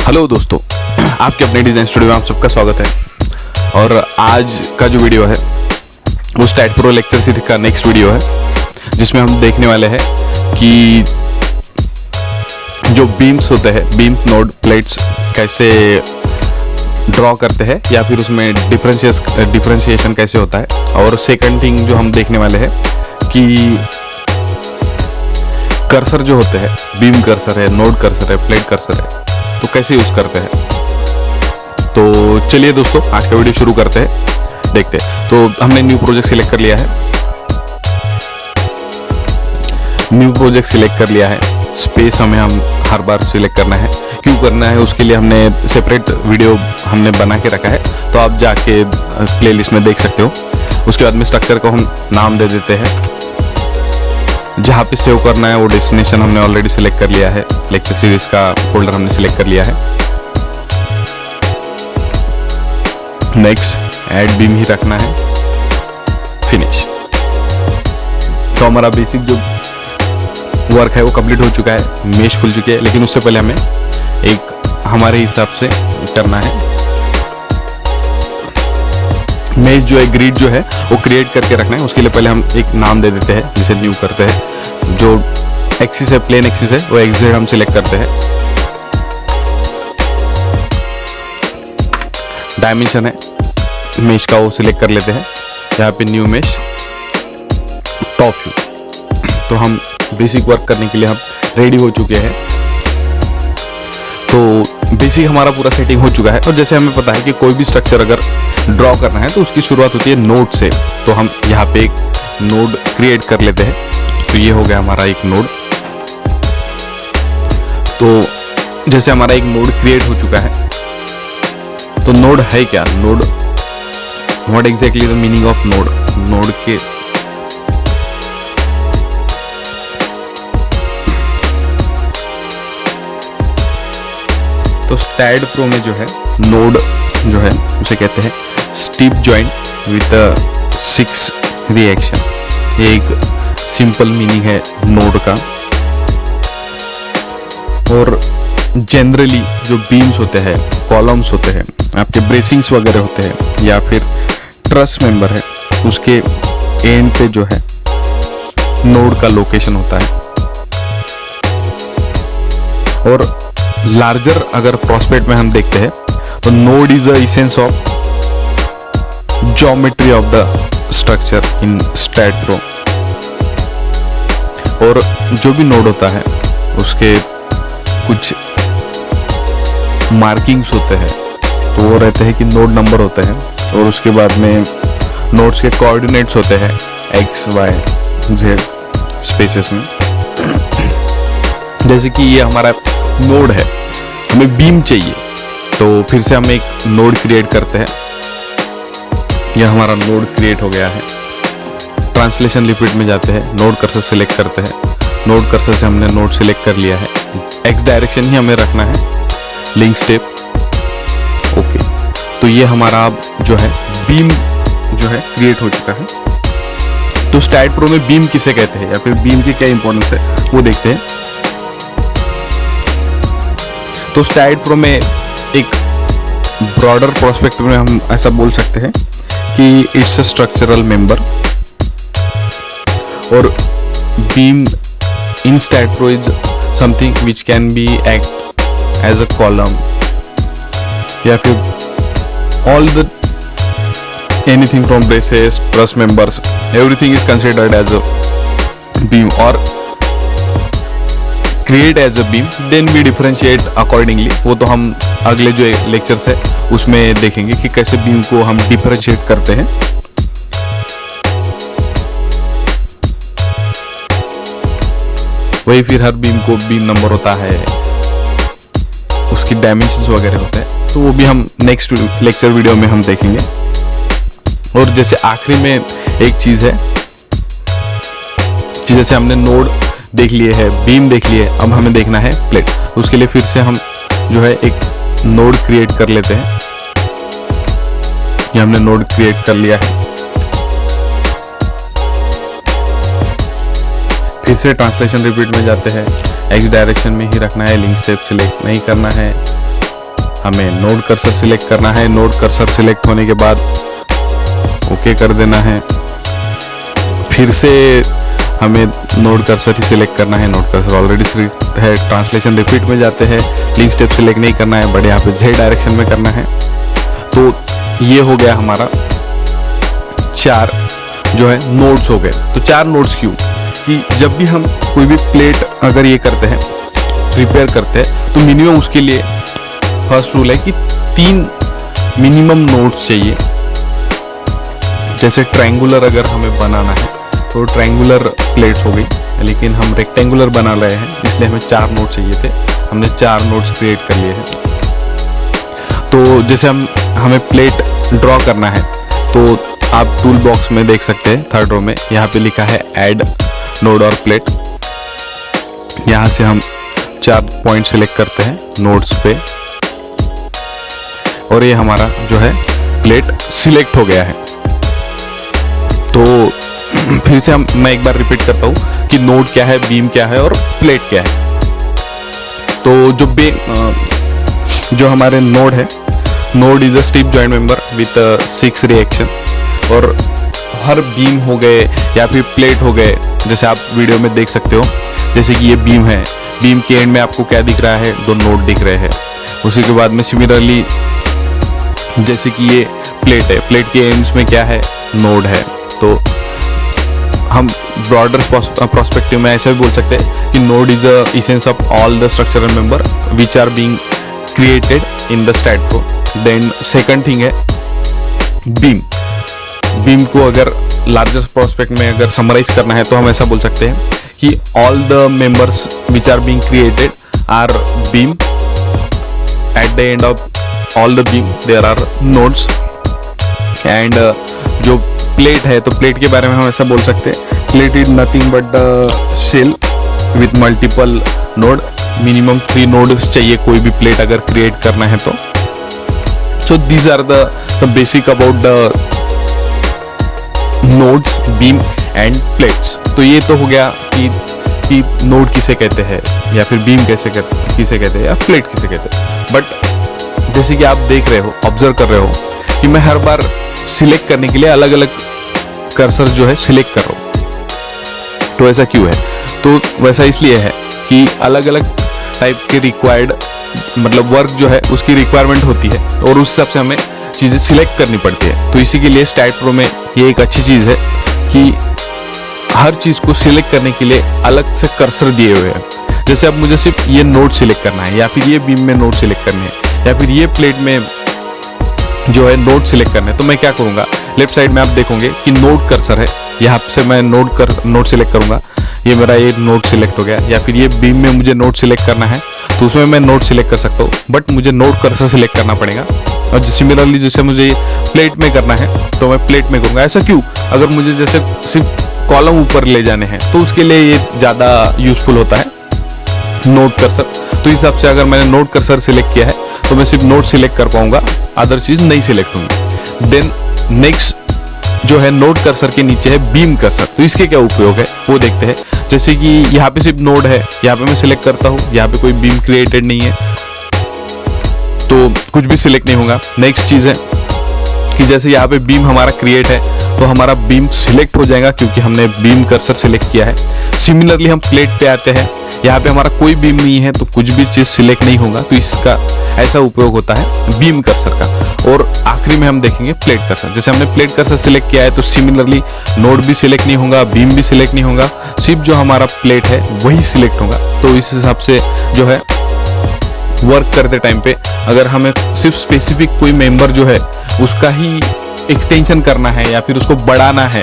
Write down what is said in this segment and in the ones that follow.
Hello दोस्तों, आपके अपने डिज़ाइन स्टूडियो में आप सबका स्वागत है। और आज का जो वीडियो है वो स्टैट प्रो लेक्चर सीरीज का नेक्स्ट वीडियो है, जिसमें हम देखने वाले हैं कि जो बीम्स होते हैं, बीम नोड प्लेट्स कैसे ड्रॉ करते हैं या फिर उसमें डिफरेंशिएशन कैसे होता है। और सेकंड थिंग जो हम देखने वाले हैं कि कर्सर जो होते हैं, बीम कर्सर है, नोड कर्सर है, प्लेट कर्सर है, तो कैसे यूज करते हैं। तो चलिए दोस्तों, आज का वीडियो शुरू करते हैं, देखते हैं। तो हमने न्यू प्रोजेक्ट सिलेक्ट कर लिया है, स्पेस हमें हर बार सिलेक्ट करना है। क्यों करना है, उसके लिए हमने सेपरेट वीडियो हमने बना के रखा है, तो आप जाके प्लेलिस्ट में देख सकते हो। उसके बाद में स्ट्रक्चर को हम नाम दे देते हैं, जहाँ पे सेव करना है वो डेस्टिनेशन हमने ऑलरेडी सिलेक्ट कर लिया है, लेक्चर सीरीज का फोल्डर हमने सिलेक्ट कर लिया है। नेक्स्ट ऐड बीम ही रखना है, फिनिश। तो हमारा बेसिक जो वर्क है वो कंप्लीट हो चुका है, मेश खुल चुकी है, लेकिन उससे पहले हमें एक हमारे हिसाब से करना है। मेश जो है, ग्रिड जो है वो क्रिएट करके रखना है। उसके लिए पहले हम एक नाम दे देते हैं, जिसे न्यू करते हैं। जो एक्सिस है, प्लेन एक्सिस है, वो एक्सेड हम सिलेक्ट करते हैं। डायमेंशन है मेश का, वो सिलेक्ट कर लेते हैं। यहाँ पे न्यू मेश, टॉप व्यू। तो हम बेसिक वर्क करने के लिए हम रेडी हो चुके हैं। तो बेसिक हमारा पूरा सेटिंग हो चुका है। और जैसे हमें पता है कि कोई भी स्ट्रक्चर अगर ड्रॉ करना है तो उसकी शुरुआत होती है नोड से। तो हम यहाँ पे एक नोड क्रिएट कर लेते हैं। तो ये हो गया हमारा एक नोड। तो जैसे हमारा एक नोड क्रिएट हो चुका है, तो नोड है क्या, node what exactly the meaning of node. Node के तो स्टैट प्रो में जो है नोड जो है उसे कहते हैं स्टीप जॉइंट विद 6 रिएक्शन। ये एक सिंपल मीनिंग है नोड का। और जनरली जो बीम्स होते हैं, कॉलम्स होते हैं, आपके ब्रेसिंग्स वगैरह होते हैं, या फिर ट्रस मेंबर है, उसके एंड पे जो है नोड का लोकेशन होता है। और लार्जर अगर प्रोस्पेक्ट में हम देखते हैं तो node is the essence of geometry of the structure in STAAD Pro. और जो भी नोड होता है उसके कुछ मार्किंग्स होते हैं, तो वो रहते हैं कि नोड नंबर होते हैं। और उसके बाद में नोड्स के कोऑर्डिनेट्स होते हैं एक्स वाई जेड स्पेसेस में। जैसे कि ये हमारा नोड है, हमें बीम चाहिए, तो फिर से हम एक नोड क्रिएट करते हैं। यह हमारा नोड क्रिएट हो गया है। ट्रांसलेशन लिपिड में जाते हैं, नोड कर्सर सेलेक्ट करते हैं। नोड कर्सर से हमने नोड सेलेक्ट कर लिया है। एक्स डायरेक्शन ही हमें रखना है, लिंक स्टेप ओके। तो ये हमारा जो है बीम जो है क्रिएट हो चुका है। तो स्टैट प्रो में बीम किसे कहते हैं या फिर बीम की क्या इंपॉर्टेंस है वो देखते हैं। तो स्टैट प्रो में एक ब्रॉडर प्रोस्पेक्ट में हम ऐसा बोल सकते हैं कि इट्स अ स्ट्रक्चरल मेंबर। और beam in STAAD Pro is something which can be act as a column, या फिर all the anything from braces, truss members, everything is considered as a beam और create as a beam. Then we differentiate accordingly. वो तो हम अगले जो lectures है उसमें देखेंगे कि कैसे बीम को हम डिफरेंशिएट करते हैं। वही फिर हर बीम को बीम नंबर होता है, उसकी डायमेंशंस वगैरह होते हैं, तो वो भी हम नेक्स्ट लेक्चर वीडियो में हम देखेंगे। और जैसे आखिरी में एक चीज है कि जैसे हमने नोड देख लिए है, बीम देख लिए, अब हमें देखना है प्लेट। उसके लिए फिर से हम जो है एक नोड क्रिएट कर लेते हैं। ये हमने नोड क्रिएट कर लिया है। फिर से ट्रांसलेशन रिपीट में जाते हैं, एक्स डायरेक्शन में ही रखना है, लिंक स्टेप सिलेक्ट नहीं करना है। हमें नोड कर्सर सिलेक्ट करना है। नोड कर्सर सिलेक्ट होने के बाद ओके कर देना है। फिर से हमें नोड कर्सर ही सिलेक्ट करना है। नोड कर्सर ऑलरेडी सिलेक्ट है। ट्रांसलेशन रिपीट में जाते हैं, लिंक स्टेप सिलेक्ट नहीं करना है, बट यहाँ पे Z डायरेक्शन में करना है। तो ये हो गया हमारा 4 जो है नोड्स हो गए। तो 4 नोड्स क्यों? कि जब भी हम कोई भी प्लेट अगर ये करते हैं, प्रिपेयर करते हैं, तो मिनिमम उसके लिए फर्स्ट रूल है कि 3 मिनिमम नोड्स चाहिए। जैसे ट्रायंगुलर अगर हमें बनाना है तो ट्रायंगुलर प्लेट्स हो गई, लेकिन हम रेक्टेंगुलर बना रहे हैं इसलिए हमें 4 नोड चाहिए थे। हमने 4 नोड्स क्रिएट कर लिए हैं। तो जैसे हमें प्लेट ड्रॉ करना है तो आप टूल बॉक्स में देख सकते हैं 3rd रो में यहाँ पे लिखा है ऐड नोड और प्लेट। यहाँ से हम 4 पॉइंट सिलेक्ट करते हैं नोड्स पे और ये हमारा जो है प्लेट सिलेक्ट हो गया है। तो फिर से मैं एक बार रिपीट करता हूँ कि नोड क्या है, बीम क्या है और प्लेट क्या है। तो जो हमारे नोड है, node is a strip joint member with 6 reaction. और हर बीम हो गए या फिर प्लेट हो गए, जैसे आप वीडियो में देख सकते हो, जैसे कि ये बीम है, बीम के एंड में आपको क्या दिख रहा है, 2 नोड दिख रहे हैं। उसी के बाद में सिमिलरली जैसे कि ये प्लेट है, प्लेट के एंड्स में क्या है, नोड है। तो हम ब्रॉडर प्रोस्पेक्टिव में ऐसा भी बोल सकते हैं कि node is a essence of all the structural member which are being created in the STAAD को। देन सेकंड थिंग है बीम। बीम को अगर लार्जर प्रोस्पेक्ट में अगर समराइज करना है तो हम ऐसा बोल सकते हैं कि all the members which are being created are beam. At the end of all the beam there are nodes. And जो प्लेट है तो प्लेट के बारे में हम ऐसा बोल सकते हैं, plate is nothing but the shell with multiple node. Minimum 3 nodes चाहिए कोई भी प्लेट अगर क्रिएट करना है तो। So these are the basic about the nodes, beam and plates. तो ये तो हो गया कि नोड किसे कहते हैं या फिर बीम किसे कहते हैं या प्लेट किसे कहते हैं। बट जैसे कि आप देख रहे हो, ऑब्जर्व कर रहे हो कि मैं हर बार सिलेक्ट करने के लिए अलग अलग कर्सर जो है सिलेक्ट कर रहा हूँ। तो ऐसा क्यों है? तो वैसा इसलिए है कि अलग अलग टाइप के रिक्वायर्ड मतलब वर्क जो है उसकी रिक्वायरमेंट होती है और उस हिसाब से हमें चीज़ें सिलेक्ट करनी पड़ती है। तो इसी के लिए स्टैट प्रो में ये एक अच्छी चीज़ है कि हर चीज़ को सिलेक्ट करने के लिए अलग से कर्सर दिए हुए हैं। जैसे अब मुझे सिर्फ ये नोड सिलेक्ट करना है या फिर ये बीम में नोड सिलेक्ट करनी है या फिर ये प्लेट में जो है नोड सिलेक्ट करना है, तो मैं क्या करूँगा, लेफ्ट साइड में आप देखोगे कि नोड कर्सर है, यहाँ से मैं नोड सिलेक्ट करूँगा, ये मेरा ये नोड सिलेक्ट हो गया। या फिर ये बीम में मुझे नोड सिलेक्ट करना है तो उसमें मैं नोड सिलेक्ट कर सकता हूँ, बट मुझे नोड कर्सर सिलेक्ट करना पड़ेगा। और सिमिलरली जैसे मुझे प्लेट में करना है तो मैं प्लेट में करूँगा। ऐसा क्यों? अगर मुझे जैसे सिर्फ कॉलम ऊपर ले जाने हैं तो उसके लिए ये ज़्यादा यूजफुल होता है नोड कर्सर। तो इस हिसाब से अगर मैंने नोड कर्सर सिलेक्ट किया है तो मैं सिर्फ नोड सिलेक्ट कर पाऊंगा, अदर चीज नहीं सिलेक्ट होंगी। देन नेक्स्ट जो है नोड कर्सर के नीचे है बीम कर्सर। तो इसके क्या उपयोग है वो देखते हैं। जैसे कि यहाँ पे सिर्फ नोड है, यहाँ पे मैं सिलेक्ट करता हूँ, यहाँ पे कोई बीम क्रिएटेड नहीं है तो कुछ भी सिलेक्ट नहीं होगा। नेक्स्ट चीज है कि जैसे यहाँ पे बीम हमारा क्रिएट है तो हमारा बीम सिलेक्ट हो जाएगा क्योंकि हमने बीम कर्सर सिलेक्ट किया है। सिमिलरली हम प्लेट पे आते हैं, यहाँ पे हमारा कोई बीम नहीं है तो कुछ भी चीज सिलेक्ट नहीं होगा। तो इसका ऐसा उपयोग होता है बीम कर्सर का। और आखिरी में हम देखेंगे प्लेट कर्सर। जैसे हमने प्लेट कर्सर सिलेक्ट किया है तो सिमिलरली नोड भी सिलेक्ट नहीं होगा, बीम भी सिलेक्ट नहीं होगा, सिर्फ जो हमारा प्लेट है वही सिलेक्ट होगा। तो इस हिसाब से जो है वर्क करते टाइम पे अगर हमें सिर्फ स्पेसिफिक कोई मेंबर जो है उसका ही एक्सटेंशन करना है या फिर उसको बढ़ाना है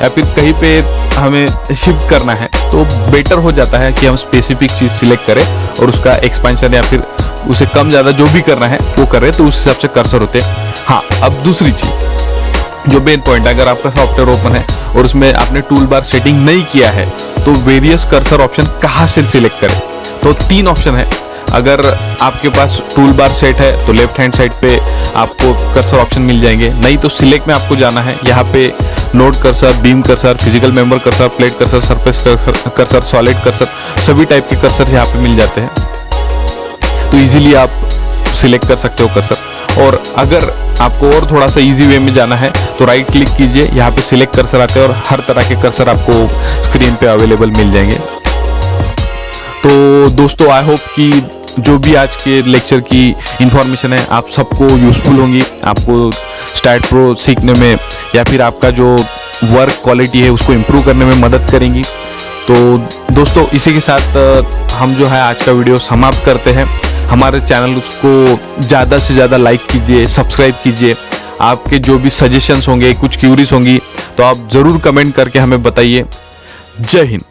या फिर कहीं पे हमें शिफ्ट करना है तो बेटर हो जाता है कि हम स्पेसिफिक चीज़ सिलेक्ट करें और उसका एक्सपेंशन या फिर उसे कम ज़्यादा जो भी करना है वो करें, तो उस हिसाब से कर्सर होते हैं। हाँ, अब दूसरी चीज़ जो मेन पॉइंट है, अगर आपका सॉफ्टवेयर ओपन है और उसमें आपने टूल बार सेटिंग नहीं किया है तो वेरियस कर्सर ऑप्शन कहाँ से सिलेक्ट करें? तो 3 ऑप्शन है। अगर आपके पास टूल बार सेट है तो लेफ्ट हैंड साइड पे आपको कर्सर ऑप्शन मिल जाएंगे, नहीं तो सिलेक्ट में आपको जाना है। यहाँ पे node cursor, beam cursor, physical member cursor, plate cursor, surface cursor, solid cursor, सभी टाइप के कर्सर यहाँ पे मिल जाते हैं। तो इजीली आप सिलेक्ट कर सकते हो कर्सर। और अगर आपको और थोड़ा सा इजी वे में जाना है तो राइट क्लिक कीजिए, यहाँ पे सिलेक्ट कर्सर आते हैं और हर तरह के कर्सर आपको स्क्रीन पे अवेलेबल मिल जाएंगे। तो दोस्तों आई होप कि जो भी आज के लेक्चर की इंफॉर्मेशन है आप सबको यूज़फुल होंगी, आपको स्टार्ट प्रो सीखने में या फिर आपका जो वर्क क्वालिटी है उसको इम्प्रूव करने में मदद करेंगी। तो दोस्तों इसी के साथ हम जो है आज का वीडियो समाप्त करते हैं। हमारे चैनल को ज़्यादा से ज़्यादा लाइक कीजिए, सब्सक्राइब कीजिए। आपके जो भी सजेशंस होंगे, कुछ क्यूरीज होंगी तो आप ज़रूर कमेंट करके हमें बताइए। जय हिंद।